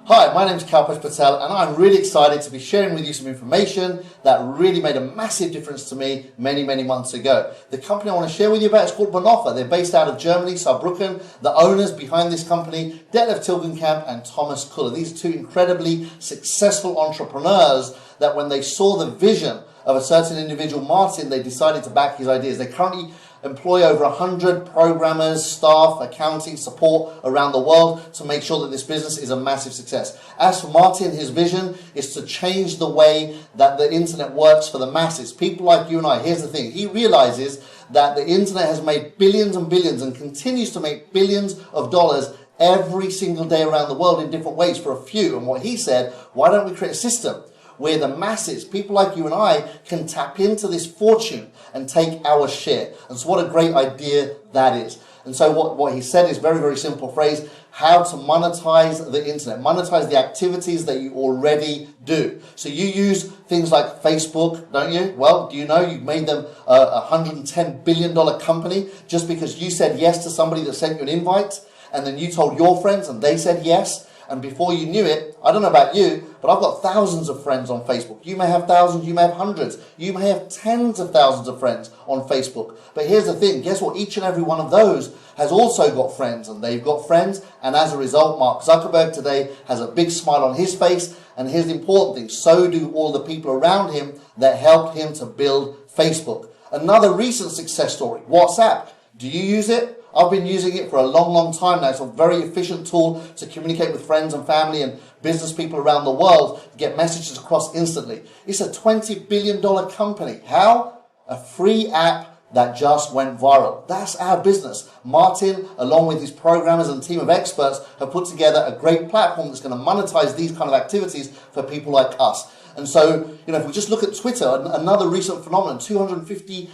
Hi, my name is Kalpesh Patel and I'm really excited to be sharing with you some information that really made a massive difference to me many months ago. The company I want to share with you about is called BONOFA. They're based out of Germany, Saarbrücken. The owners behind this company, Detlef Tilgenkamp and Thomas Kuller. These are two incredibly successful entrepreneurs that when they saw the vision of a certain individual, Martin, they decided to back his ideas. They currently employ over 100 programmers, staff, accounting, support around the world to make sure that this business is a massive success. As for Martin, his vision is to change the way that the internet works for the masses. People like you and I, here's the thing, he realizes that the internet has made billions and billions and continues to make billions of dollars every single day around the world in different ways for a few. And what he said, why don't we create a system where the masses, people like you and I, can tap into this fortune and take our share. And so what a great idea that is. And so what he said is very simple phrase, how to monetize the internet, monetize the activities that you already do. So you use things like Facebook, don't you? Well, do you know you've made them a $110 billion company just because you said yes to somebody that sent you an invite, and then you told your friends and they said yes. And before you knew it, I don't know about you, but I've got thousands of friends on Facebook. You may have thousands, you may have hundreds, you may have tens of thousands of friends on Facebook. But here's the thing, guess what? Each and every one of those has also got friends, and they've got friends, and as a result, Mark Zuckerberg today has a big smile on his face, and here's the important thing, so do all the people around him that helped him to build Facebook. Another recent success story, WhatsApp. Do you use it? I've been using it for a long time now. It's a very efficient tool to communicate with friends and family and business people around the world to get messages across instantly. It's a $20 billion company. How? A free app that just went viral. That's our business. Martin, along with his programmers and team of experts, have put together a great platform that's going to monetize these kind of activities for people like us. And so, if we just look at Twitter, another recent phenomenon, 250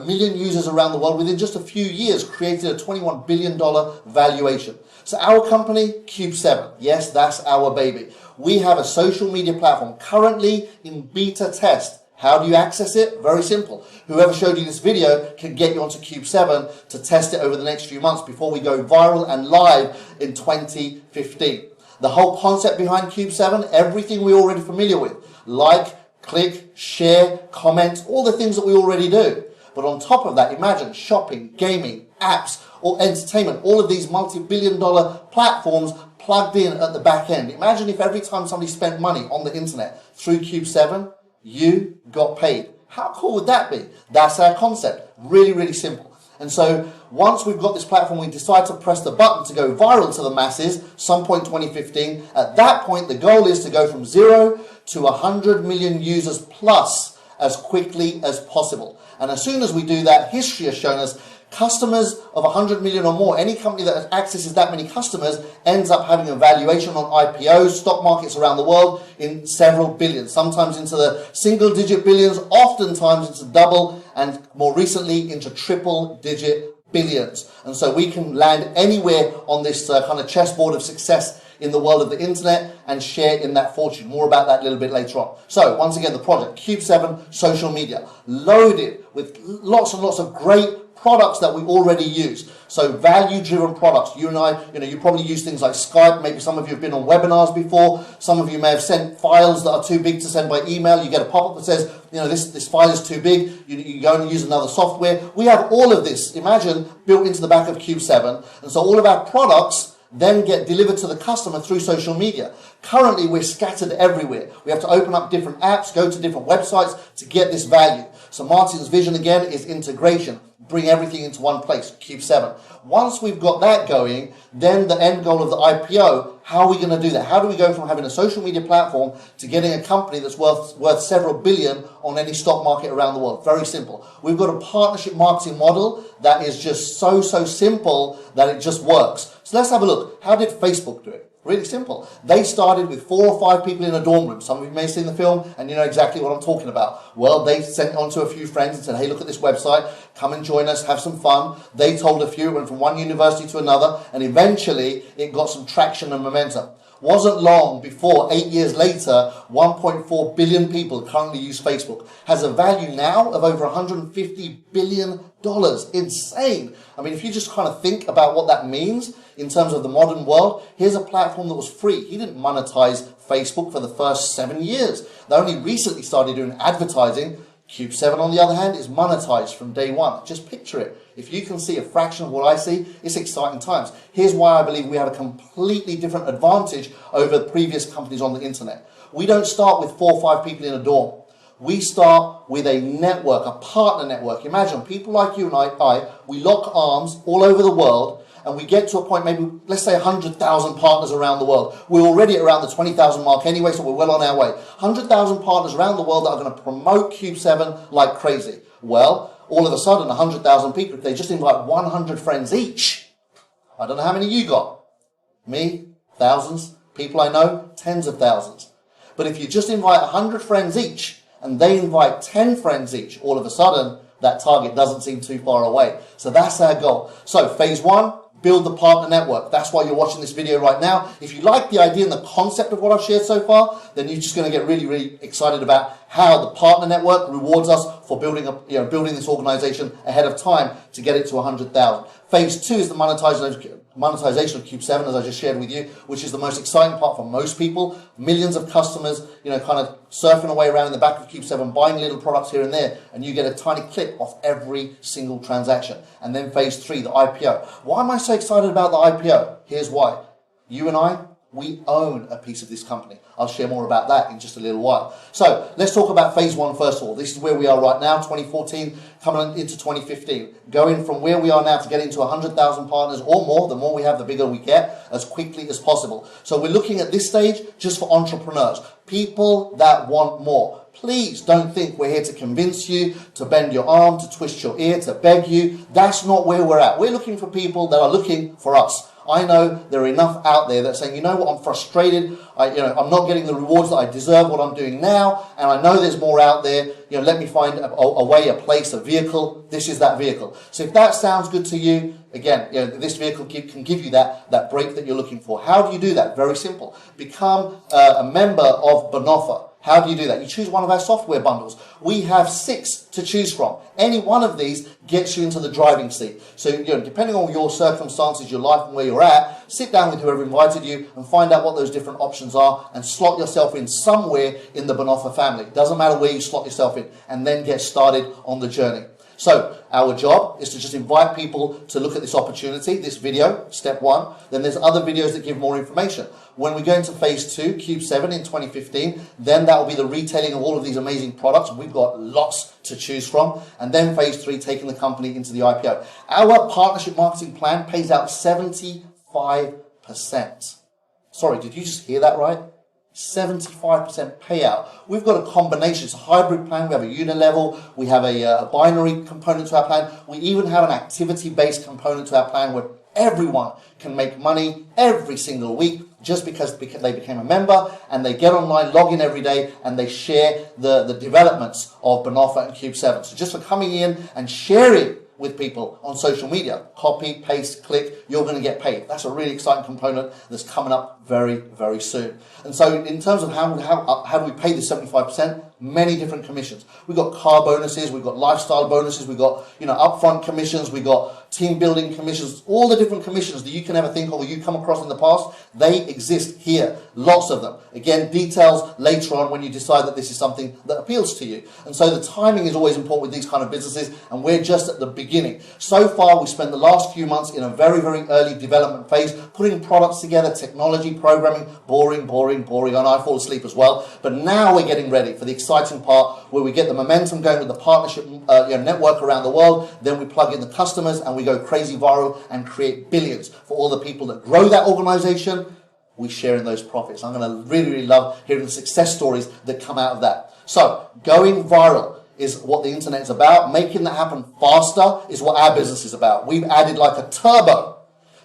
million users around the world within just a few years created a $21 billion valuation. So our company, Cube7, yes, that's our baby. We have a social media platform currently in beta test. How do you access it? Very simple. Whoever showed you this video can get you onto Cube7 to test it over the next few months before we go viral and live in 2015. The whole concept behind Cube7, everything we're already familiar with, like, click, share, comment, all the things that we already do. But on top of that, imagine shopping, gaming, apps, or entertainment, all of these multi-billion-dollar platforms plugged in at the back end. Imagine if every time somebody spent money on the internet through Cube7, you got paid. How cool would that be? That's our concept. Really simple. And so once we've got this platform, we decide to press the button to go viral to the masses, some point 2015. At that point, the goal is to go from 0 to 100 million users plus as quickly as possible. And as soon as we do that, history has shown us customers of 100 million or more, any company that accesses that many customers ends up having a valuation on IPOs, stock markets around the world in several billions, sometimes into the single-digit billions, oftentimes into double, and more recently into triple-digit billions. And so we can land anywhere on this kind of chessboard of success in the world of the internet and share in that fortune. More about that a little bit later on. So once again, the project, Cube7 social media, loaded with lots and lots of great products that we already use. So value-driven products. You and I, you probably use things like Skype. Maybe some of you have been on webinars before. Some of you may have sent files that are too big to send by email. You get a pop-up that says, this file is too big. You go and use another software. We have all of this, imagine, built into the back of Cube7. And so all of our products then get delivered to the customer through social media. Currently, we're scattered everywhere. We have to open up different apps, go to different websites to get this value. So Martin's vision again is integration. Bring everything into one place, Cube7. Once we've got that going, then the end goal of the IPO, how are we going to do that? How do we go from having a social media platform to getting a company that's worth several billion on any stock market around the world? Very simple. We've got a partnership marketing model that is just so simple that it just works. So let's have a look. How did Facebook do it? Really simple. They started with 4 or 5 people in a dorm room. Some of you may have seen the film and you know exactly what I'm talking about. Well, they sent it on to a few friends and said, hey, look at this website. Come and join us. Have some fun. They told a few. It went from one university to another. And eventually, it got some traction and momentum. Wasn't long before, 8 years later, 1.4 billion people currently use Facebook. Has a value now of over $150 billion. Insane. I mean, if you just kind of think about what that means in terms of the modern world, here's a platform that was free. He didn't monetize Facebook for the first 7 years. They only recently started doing advertising. Cube 7, on the other hand, is monetized from day one. Just picture it. If you can see a fraction of what I see, it's exciting times. Here's why I believe we have a completely different advantage over previous companies on the internet. We don't start with 4 or 5 people in a dorm. We start with a network, a partner network. Imagine people like you and I, we lock arms all over the world, and we get to a point, maybe, let's say 100,000 partners around the world. We're already at around the 20,000 mark anyway, so we're well on our way. 100,000 partners around the world that are going to promote Cube 7 like crazy. Well, all of a sudden, 100,000 people, if they just invite 100 friends each, I don't know how many you got. Me, thousands. People I know, tens of thousands. But if you just invite 100 friends each, and they invite 10 friends each, all of a sudden, that target doesn't seem too far away. So that's our goal. So phase 1, build the partner network. That's why you're watching this video right now. If you like the idea and the concept of what I've shared so far, then you're just going to get really, really excited about how the partner network rewards us for building this organization ahead of time to get it to 100,000. Phase 2 is the monetization of Cube 7, as I just shared with you, which is the most exciting part for most people. Millions of customers, kind of surfing away around in the back of Cube 7, buying little products here and there, and you get a tiny clip off every single transaction. And then phase 3, the IPO. Why am I so excited about the IPO? Here's why. You and I, we own a piece of this company. I'll share more about that in just a little while. So let's talk about phase 1 first of all. This is where we are right now, 2014, coming into 2015. Going from where we are now to getting to 100,000 partners or more. The more we have, the bigger we get, as quickly as possible. So we're looking at this stage just for entrepreneurs, people that want more. Please don't think we're here to convince you, to bend your arm, to twist your ear, to beg you. That's not where we're at. We're looking for people that are looking for us. I know there are enough out there that are saying, you know what, I'm frustrated. I'm not getting the rewards that I deserve what I'm doing now, and I know there's more out there. Let me find a way, a place, a vehicle. This is that vehicle. So if that sounds good to you, again, this vehicle can give you that break that you're looking for. How do you do that? Very simple. Become a member of BONOFA. How do you do that? You choose one of our software bundles. We have 6 to choose from. Any one of these gets you into the driving seat. So, depending on your circumstances, your life, and where you're at, sit down with whoever invited you and find out what those different options are and slot yourself in somewhere in the BONOFA family. Doesn't matter where you slot yourself in, and then get started on the journey. So our job is to just invite people to look at this opportunity, this video, step 1. Then there's other videos that give more information. When we go into phase 2, Cube 7 in 2015, then that will be the retailing of all of these amazing products. We've got lots to choose from. And then phase 3, taking the company into the IPO. Our partnership marketing plan pays out 75%. Sorry, did you just hear that right? 75% payout. We've got a combination. It's a hybrid plan. We have a unilevel. We have a binary component to our plan. We even have an activity-based component to our plan where everyone can make money every single week just because they became a member, and they get online, log in every day, and they share the developments of BONOFA and Cube 7. So just for coming in and sharing with people on social media, copy, paste, click, you're going to get paid. That's a really exciting component that's coming up very, very soon. And so in terms of how do we pay this 75%? Many different commissions. We've got car bonuses, we've got lifestyle bonuses, we've got upfront commissions, we've got team building commissions, all the different commissions that you can ever think of or you come across in the past, they exist here. Lots of them. Again, details later on when you decide that this is something that appeals to you. And so the timing is always important with these kind of businesses, and we're just at the beginning. So far, we spent the last few months in a very, very early development phase, putting products together, technology, programming, boring, and I fall asleep as well. But now we're getting ready for the exciting part where we get the momentum going with the partnership network around the world. Then we plug in the customers and we go crazy viral and create billions for all the people that grow that organization. We share in those profits. I'm going to really, really love hearing the success stories that come out of that. So going viral is what the internet is about. Making that happen faster is what our business is about. We've added like a turbo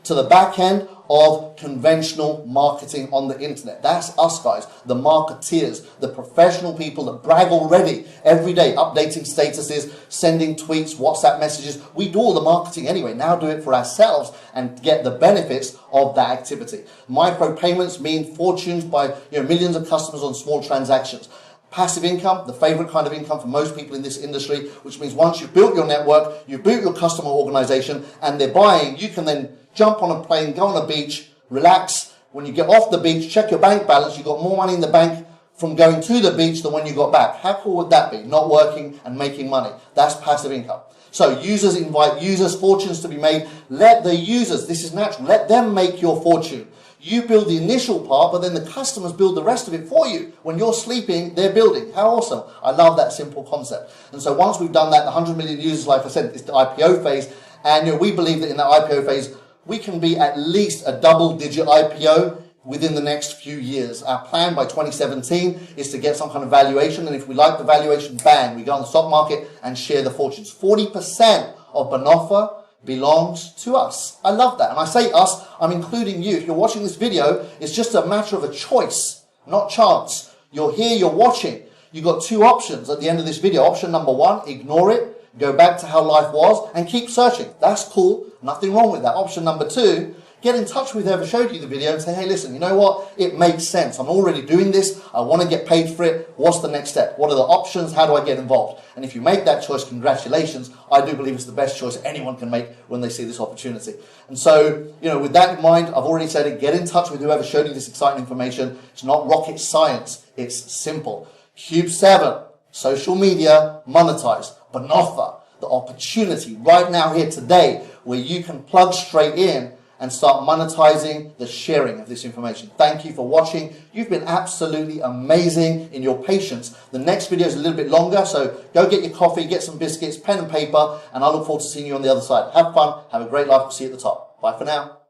to the back end of conventional marketing on the internet. That's us guys, the marketeers, the professional people that brag already every day, updating statuses, sending tweets, WhatsApp messages. We do all the marketing anyway. Now do it for ourselves and get the benefits of that activity. Micro payments mean fortunes by millions of customers on small transactions. Passive income, the favorite kind of income for most people in this industry, which means once you've built your network, you've built your customer organization, and they're buying, you can then jump on a plane, go on a beach, relax. When you get off the beach, check your bank balance. You've got more money in the bank from going to the beach than when you got back. How cool would that be? Not working and making money. That's passive income. So users invite users, fortunes to be made. Let the users, this is natural, let them make your fortune. You build the initial part, but then the customers build the rest of it for you. When you're sleeping, they're building. How awesome. I love that simple concept. And so once we've done that, the 100 million users, like I said, is the IPO phase. And we believe that in the IPO phase, we can be at least a double-digit IPO within the next few years. Our plan by 2017 is to get some kind of valuation. And if we like the valuation, bang, we go on the stock market and share the fortunes. 40% of BONOFA belongs to us. I love that. And I say us, I'm including you. If you're watching this video, it's just a matter of a choice, not chance. You're here, you're watching. You've got two options at the end of this video. Option number one, ignore it, go back to how life was and keep searching. That's cool. Nothing wrong with that. Option number two, get in touch with whoever showed you the video and say, hey, listen, you know what? It makes sense. I'm already doing this. I want to get paid for it. What's the next step? What are the options? How do I get involved? And if you make that choice, congratulations. I do believe it's the best choice anyone can make when they see this opportunity. And so, with that in mind, I've already said it, get in touch with whoever showed you this exciting information. It's not rocket science. It's simple. Cube 7, social media, monetize. BONOFA, the opportunity right now here today where you can plug straight in and start monetizing the sharing of this information. Thank you for watching. You've been absolutely amazing in your patience. The next video is a little bit longer, so go get your coffee, get some biscuits, pen and paper, and I look forward to seeing you on the other side. Have fun, have a great life. We'll see you at the top. Bye for now.